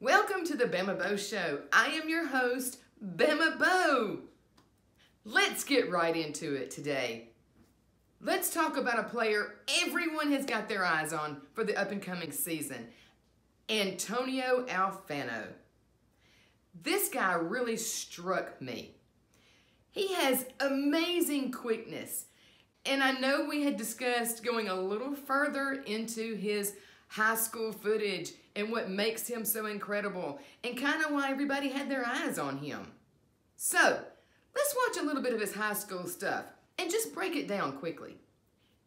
Welcome to the BamaBo Show. I am your host, BamaBo. Let's get right into it today. Let's talk about a player everyone has got their eyes on for the up-and-coming season, Antonio Alfano. This guy really struck me. He has amazing quickness, and I know we had discussed going a little further into his high school footage and what makes him so incredible and kind of why everybody had their eyes on him. So, let's watch a little bit of his high school stuff and just break it down quickly.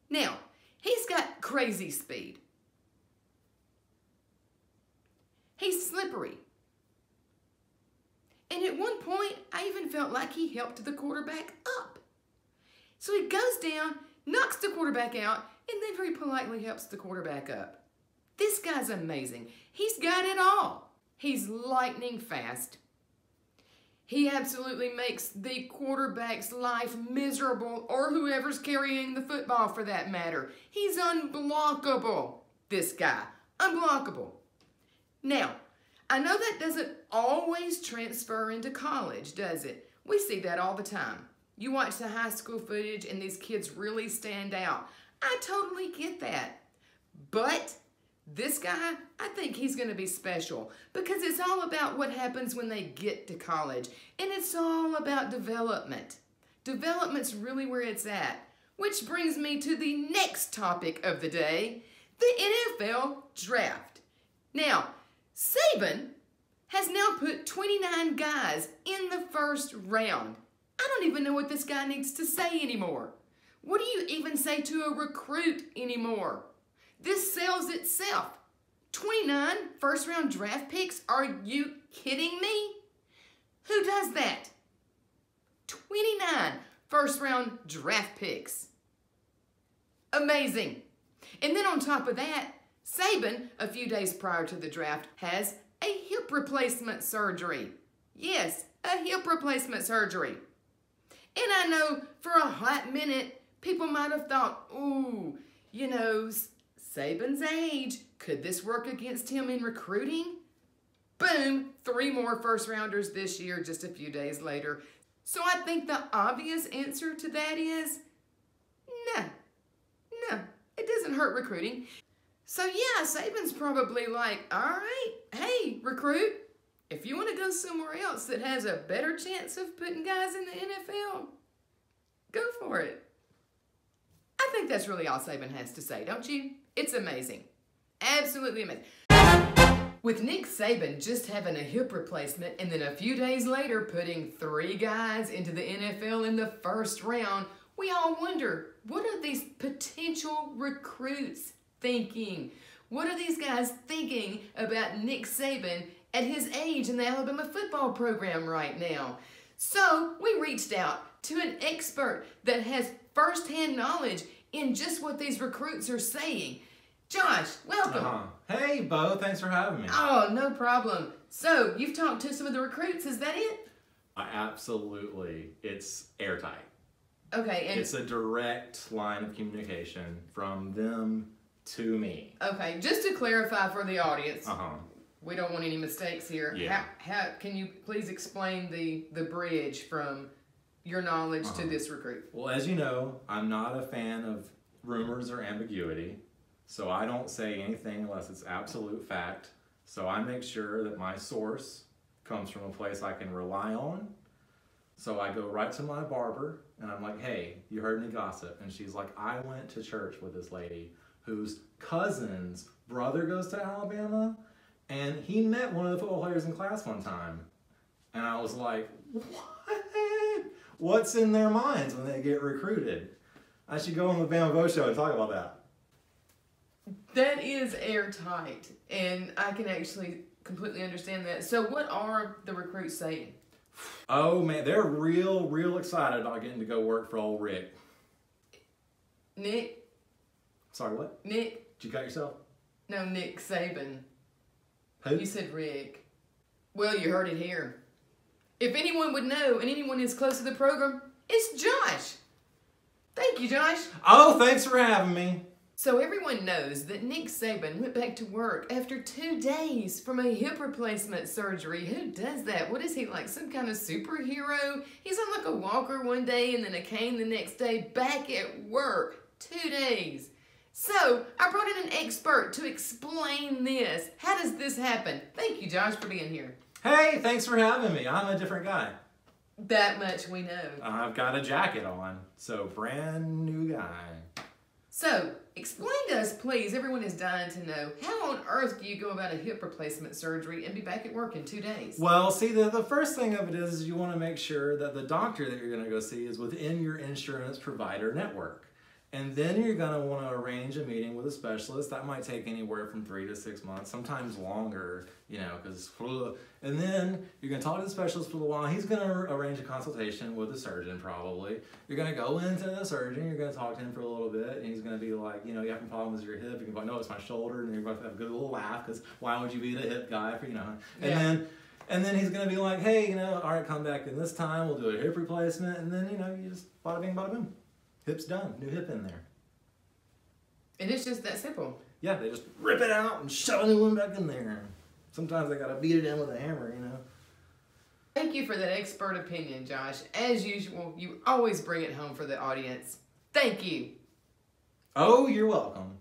Now, he's got crazy speed. He's slippery. And at one point, I even felt like he helped the quarterback up. So he goes down, knocks the quarterback out, and then very politely helps the quarterback up. This guy's amazing. He's got it all. He's lightning fast. He absolutely makes the quarterback's life miserable, or whoever's carrying the football for that matter. He's unblockable, this guy. Unblockable. Now, I know that doesn't always transfer into college, does it? We see that all the time. You watch the high school footage and these kids really stand out. I totally get that. But this guy, I think he's going to be special because it's all about what happens when they get to college. And it's all about development. Development's really where it's at. Which brings me to the next topic of the day, the NFL draft. Now, Saban has now put 29 guys in the first round. I don't even know what this guy needs to say anymore. What do you even say to a recruit anymore? This sells itself. 29 first-round draft picks? Are you kidding me? Who does that? 29 first-round draft picks. Amazing. And then on top of that, Saban, a few days prior to the draft, has a hip replacement surgery. Yes, a hip replacement surgery. And I know for a hot minute, people might have thought, ooh, you know, Saban's age, could this work against him in recruiting? Boom, 3 more first-rounders this year just a few days later. So I think the obvious answer to that is, no, it doesn't hurt recruiting. So yeah, Saban's probably like, all right, hey, recruit, if you want to go somewhere else that has a better chance of putting guys in the NFL, go for it. I think that's really all Saban has to say, don't you? It's amazing. Absolutely amazing. With Nick Saban just having a hip replacement and then a few days later putting 3 guys into the NFL in the first round, we all wonder, what are these potential recruits thinking? What are these guys thinking about Nick Saban at his age in the Alabama football program right now? So we reached out to an expert that has firsthand knowledge in just what these recruits are saying. Josh, welcome. Hey, Bo, thanks for having me. Oh, no problem. So, you've talked to some of the recruits, is that it? Absolutely. It's airtight. Okay, and it's a direct line of communication from them to me. Okay, just to clarify for the audience, we don't want any mistakes here. Yeah. How can you please explain the bridge from your knowledge to this recruit? Well, as you know, I'm not a fan of rumors or ambiguity, so I don't say anything unless it's absolute fact. So I make sure that my source comes from a place I can rely on. So I go right to my barber and I'm like, hey, you heard any gossip? And she's like, I went to church with this lady whose cousin's brother goes to Alabama and he met one of the football players in class one time. And I was like, what? What's in their minds when they get recruited? I should go on the BamaBo Show and talk about that. That is airtight, and I can actually completely understand that. So what are the recruits saying? Oh man, they're real excited about getting to go work for old Rick. Nick? Sorry, what? Nick? Did you cut yourself? No, Nick Saban. Who? You said Rick. Well, you heard it here. If anyone would know, and anyone is close to the program, it's Josh. Thank you, Josh. Oh, thanks for having me. So everyone knows that Nick Saban went back to work after 2 days from a hip replacement surgery. Who does that? What is he, like some kind of superhero? He's on like a walker one day and then a cane the next day, back at work. 2 days. So I brought in an expert to explain this. How does this happen? Thank you, Josh, for being here. Hey, thanks for having me. I'm a different guy. That much we know. I've got a jacket on, so brand new guy. So, explain to us, please. Everyone is dying to know, how on earth do you go about a hip replacement surgery and be back at work in 2 days? Well, see, the first thing of it is you want to make sure that the doctor that you're going to go see is within your insurance provider network. And then you're going to want to arrange a meeting with a specialist. That might take anywhere from 3 to 6 months, sometimes longer, you know, because... And then you're going to talk to the specialist for a while. He's going to arrange a consultation with the surgeon, probably. You're going to go into the surgeon. You're going to talk to him for a little bit. And he's going to be like, you know, you have problems with your hip. You can be like, no, it's my shoulder. And you're going to have a good little laugh because why would you be the hip guy for, you know. And then he's going to be like, hey, you know, all right, come back in this time. We'll do a hip replacement. And then, you know, you just bada bing, bada boom. Hip's done. New hip in there. And it's just that simple. Yeah, they just rip it out and shove a new one back in there. Sometimes they gotta beat it in with a hammer, you know. Thank you for that expert opinion, Josh. As usual, you always bring it home for the audience. Thank you. Oh, you're welcome.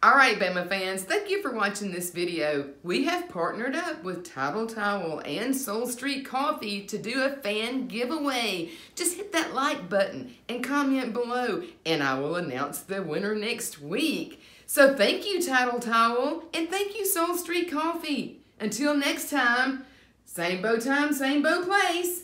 All right, Bama fans, thank you for watching this video. We have partnered up with Tidal Towel and Soul Street Coffee to do a fan giveaway. Just hit that like button and comment below, and I will announce the winner next week. So thank you, Tidal Towel, and thank you, Soul Street Coffee. Until next time, same bow time, same bow place.